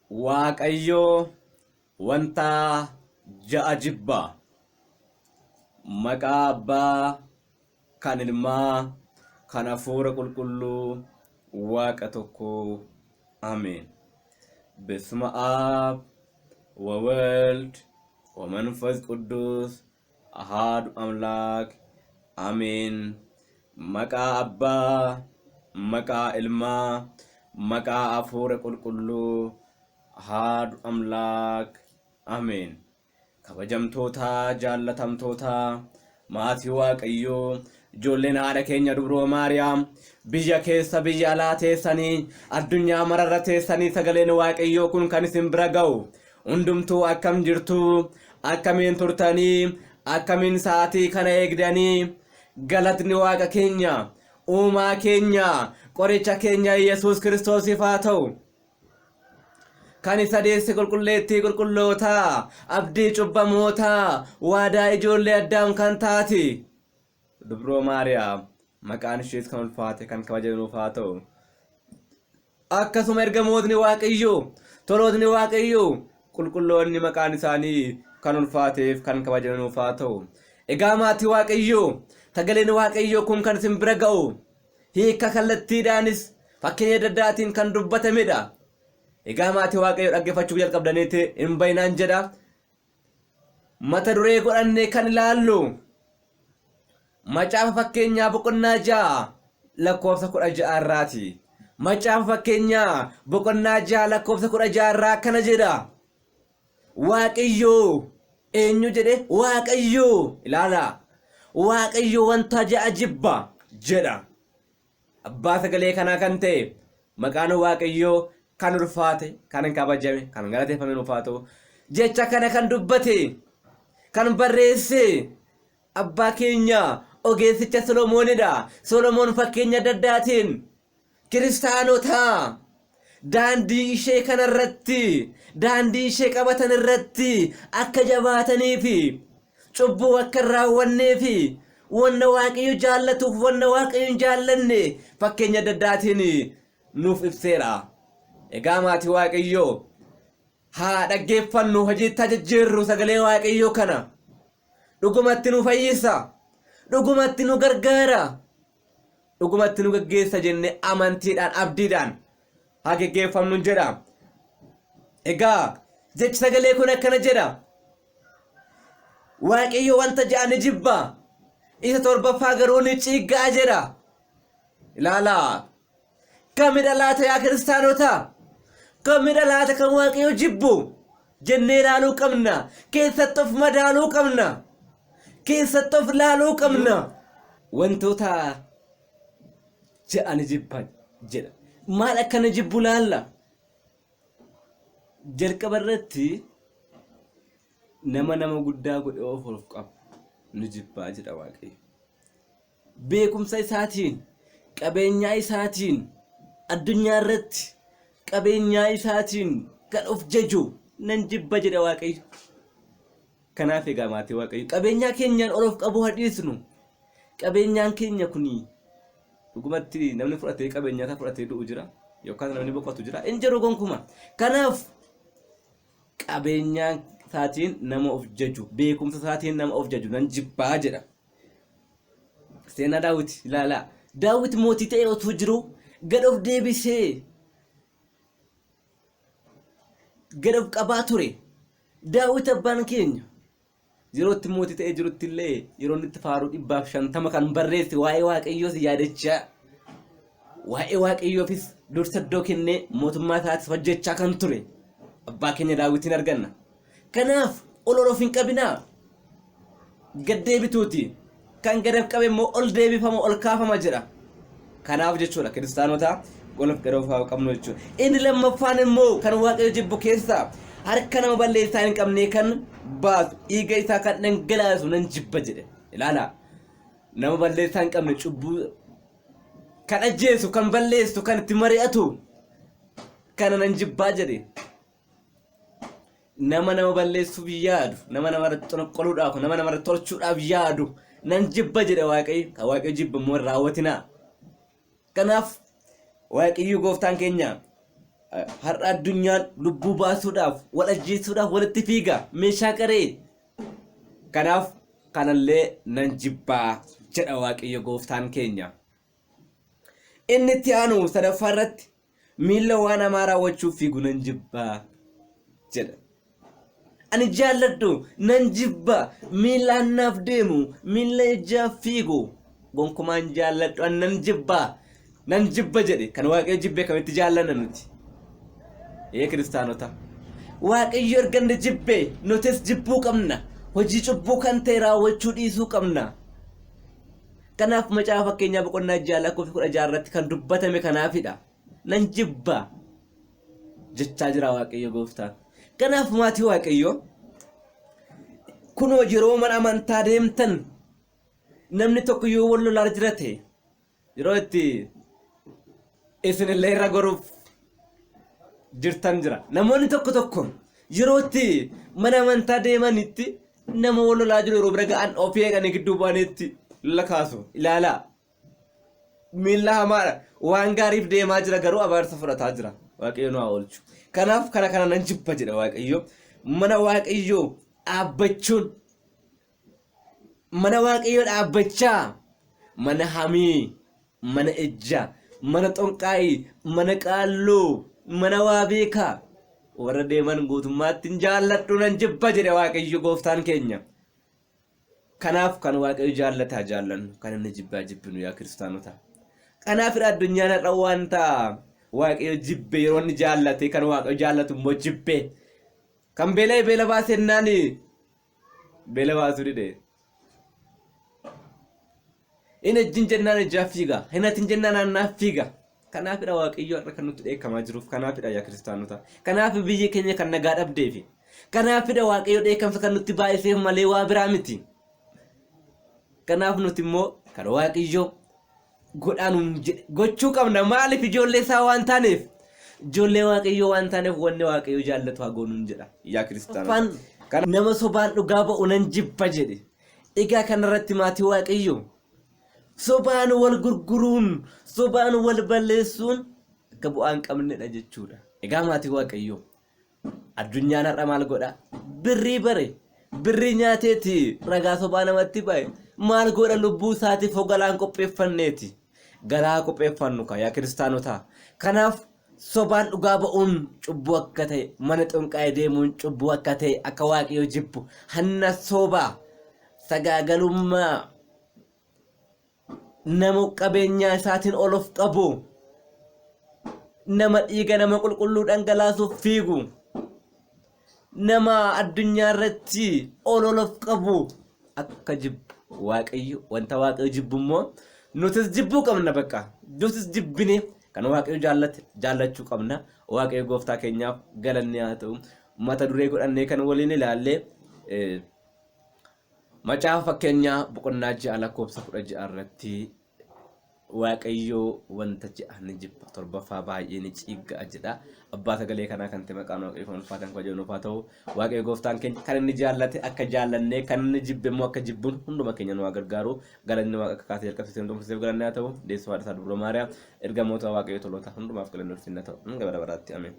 Waaqayyo wanta ja'a jibba. Maqaa Abbaa, kan Ilmaa, kan Hafuura Qulqulluu, Waaqa tokko. Ameen. በስመ አብ ወወልድ ወመንፈስ ቅዱስ አሐዱ አምላክ አሜን። መቃ አባ መቃ ኢልማ መቃ አፉረ ቁልቁሉ አሐዱ አምላክ አሜን። ከበጀምቶታ ጃለተምቶታ maatii waaqayyoo ijoolleen haadha keenya dubroo maariyaam biyya keessa biyya alaa teessanii addunyaa mararra teessanii sagaleen waaqayyoo kun kan isin bira ga'u hundumtuu akkam jirtu, akkamiin turtanii, akkamiin sa'aatii kana eegdanii. Galatni waaqa keenya uumaa keenya qoricha keenya Yesuus Kiristoosiif haa ta'u. Kan isa deesse qulqulleettii qulqullootaa abdii cubbamootaa waadaa ijoollee addaam kan taati dubroo maariyaam maqaan ishees kan ulfaate kan kabajamuuf haa ta'u. Akkasuma ergamootni waaqayyoo tolootni waaqayyoo qulqulloonni maqaan isaanii kan ulfaateef kan kabajamuuf haa ta'u. Egaa maatii waaqayyoo sagaleen waaqayyoo kun kan isin bira ga'u hiika kallattiidhaanis fakkeenya adda addaatiin kan dubbatamedha. Egaa maatii waaqayyoo dhaggeeffachuu jalqabdaniiti hin baay'inaan jedha. Mata duree godhannee kan ilaallu macaafa fakkeenyaa boqonnaa 6 lakkoofsa 16 irraati. Macaafa fakkeenyaa boqonnaa 6 lakkoofsa 16 irraa akkana jedha. Waaqayyoo eenyu jedhe? Waaqayyoo ilaala. Waaqayyoo wanta ja'a jibba jedha. Abbaa sagalee kanaa kan ta'e maqaan waaqayyoo kan ulfaate, kan kabajame, kan galateeffame nuuf haa ta'u. Jecha kana kan dubbate, kan barreesse abbaa keenya ogeessicha Solomoonidha. Solomoon fakkeenya adda addaatiin kiristaanota daandii ishee kanarratti, daandii ishee qabatan irratti akka jabaatanii fi cubbuu akka hin raawwannee fi wanna waaqayyo jaallatuuf wanna waaqayyo hin jaallanne fakkeenya adda addaatiin nuuf ibseera. Egaa maatii waaqayyoo haa dhaggeeffannu, hojiitti jijjiirru sagalee waaqayyoo kana. Dhugumatti nu fayyisa, dhugumatti nu gargaara, dhugumatti nu gaggeessa jennee amantiidhaan abdiidhaan haa gaggeeffamnu jedha. Egaa jechi sagalee kun akkana jedha. Waaqayyo wanta ja'a ni jibba, isa torbaffaa garuu ni ciiggaa jedha. Ilaalaa kamidha laata yaa kiristaanota? Kamidha laata kan waaqayyo jibbu jennee ilaaluu qabna. Keessatti of madaaluu qabna, keessatti of ilaaluu qabna. Wantoota ja'a ni jibba jedha. Maal akkana jibbu laalla? Jalqaba irratti nama guddaa godhe of qabu ni jibbaa jedha waaqayyo. Beekumsa isaatiin, qabeenyaa isaatiin, addunyaa irratti qabeenyaa isaatiin kan of jaju nan jibba jedha waaqayyo. Kanaaf egaa maatii waaqayyo qabeenyaa keenyaan ol of qabu hadhiisnu. Qabeenyaan keenya kuni dhugumatti namni fudhatee qabeenyaa isaa fudhatee du'u jira yookaan namni boqotu jira hin jiru gonkumaa. Kanaaf qabeenyaan isaatiin nama of jaju, beekumsa isaatiin nama of jaju nan jibbaa jedha. Seenaa Daawit ilaalaa. Daawit mootii ta'ee otoo jiru gad of deebisee gad of qabaa ture. Daawit abbaan keenya yeroo itti mootii ta'ee jirutti illee yeroo inni itti faaruu 150 kan barreesse waa'ee waaqayyoos yaadachaa, waa'ee waaqayyoofis dursa iddoo kennee mootummaa isaatis hojjechaa kan ture abbaa keenya Daawitiin arganna. Kanaaf ol hin qabinaa, gad deebituuti. Kan gad qabe immoo ol deebifama, ol kaafama jedha. Kanaaf jechuudha kiristaanota olof gad of qabnu jechuudha. Inni lammaffaan immoo kan waaqayyo jibbu keessaa harka nama balleessaa hin qabne kan baasu, dhiiga isaa kan dhangalaasu nan jibba jedhe. Ilaalaa nama balleessaa hin qabne, cubbuu kan ajjeesu, kan balleessu, kan itti mari'atu kana nan jibbaa jedhe. Nama balleessuuf yaadu, nama xonqoluudhaaf, nama tolchuudhaaf yaadu nan jibba jedhe waaqayyo. Kan waaqayyo jibba immoo raawwatinaa. Kanaaf waaqayyo gooftaan keenya har'a addunyaan lubbuu baasuudhaaf wal ajjeesuudhaaf walitti fiiga meeshaa qaree. Kanaaf kanallee nan jibbaa jedha Waaqayyo gooftaan keenya. Inni itti aanu sadaffaa irratti miilla waan hamaa raawwachuuf fiigu nan jibbaa jedha. Ani jaalladhu nan jibbaa miillaan naaf deemu miilla ijaa fiigu gonkumaan jaalladhu an nan jibba jedhe. Kan Waaqayyo jibbee kamitti jaallanna nuti? Kiristaanota Waaqayyo erga inni jibbee nutis jibbuu qabna. Hojii cubbuu kan ta'e raawwachuu dhiisuu qabna. Kanaaf macaafa fakkeenyaa boqonnaa 6:16 irratti kan dubbatame kanaafidha. Nan jibba jechaa jira Waaqayyo gooftaan. Kanaaf maatii Waaqayyo kunoo yeroo mana amantaa deemtan namni tokko yoo wal lolaa jira ta'e yeroo itti isinillee irra goruuf jirtan jira. Namoonni tokko yeroo itti mana amantaa deemanitti nama wal lolaa jiru yeroo bira ga'an ofii eeganii gidduu baanitti lakaasu ilaalaa. Miilla hamaadha waan gaariif deemaa jira garuu abaarsa fudhataa jira. Waaqayyo nu haa oolchu. Kanaaf kana nan jibba jedha Waaqayyo. Mana Waaqayyo dhaabbachuun mana Waaqayyo dhaabbachaa mana hamii mana ejja mana xonqaayii mana qaalloo mana waa beekaa warra deeman guutummaatti jaalladhu nan jibba jedhe Waaqayyo gooftaan keenya. Kanaaf kan Waaqayyo jaallataa jaallannu kan inni jibbaa jibbinu yaa kiristaanota. Kanaaf addunyaan har'a wanta Waaqayyo jibbee yeroo inni jaallate kan Waaqayyo jaallatu immoo jibbee kan beela baasennaan beela baasuu dide. Inni ejjiin jennaan ejjaa fiiga hin hatin jennaan naannaaf fiiga. Kanaafidha Waaqayyo har'a kan nutti dheekkamaa jiruuf kanaafidha yaa kiristaanota. Kanaaf biyyi keenya kan nagaa dhabdeefi kanaafidha Waaqayyo dheekkamsa kan nutti baay'iseef malee waa biraa miti. Kanaaf nuti immoo kan Waaqayyo godhaanu gochuu qabna. Maaliif ijoollee isaa waan taaneef ijoollee Waaqayyo waan taaneef wanni Waaqayyo jaallatu haa goonuun jedha yaa kiristaanota. Nama sobaan dhugaa ba'u nan jibba jedhe. Egaa kanarratti maatii Waaqayyo sobaan wal gurguruun sobaan wal balleessuun akka bu'aan qabnedha jechuudha. Egaa maatii Waaqayyo addunyaan har'a maal godha? Birrii nyaateeti ragaa sobaa namatti bahe maal godha? Lubbuu isaatiif galaan qopheeffanneeti. Galaa qopheeffannu yaa kiristaanota. Kanaaf sobaan dhugaa ba'uun cubbuu akka ta'e mana xonqaayii deemuun cubbuu akka ta'e akka Waaqayyo jibbu hanna sobaa sagaagalummaa nama qabeenyaa isaatiin ol of qabu nama dhiiga nama qulqulluu dhangalaasuuf fiigu nama addunyaa irratti ol of qabu akka jibbu Waaqayyo wanta Waaqayyo jibbu immoo nutis jibbuu qabna. Bakka nutis jibbine kan Waaqayyo jaallachuu qabna. Waaqayyo gooftaa keenyaaf galanni haa ta'u. Mata duree godhannee kan waliin ilaallee macaafa fakkeenyaa boqonnaa 6:16 irratti Waaqayyo wanta jedha ni jibba 7ffaa baay'ee ni ciigga jedha. Abbaa sagalee kanaa kan ta'e maqaan Waaqayyo kan ulfaatan kabajamu haa ta'u. Waaqayyo gooftaan keenya kan inni jaallate akka jaallannee kan inni jibbe immoo akka jibbuun hunduma keenya nu gargaaru. Galanni Waaqa akka kaasee jalqabsiisee hundumseef galanni haa ta'u. Deessuu haadha isaa Dubroo Maariyaam ergamoota Waaqayyo toloota hundumaaf galanni ulfinna ta'u. Gabara baraatti ameen.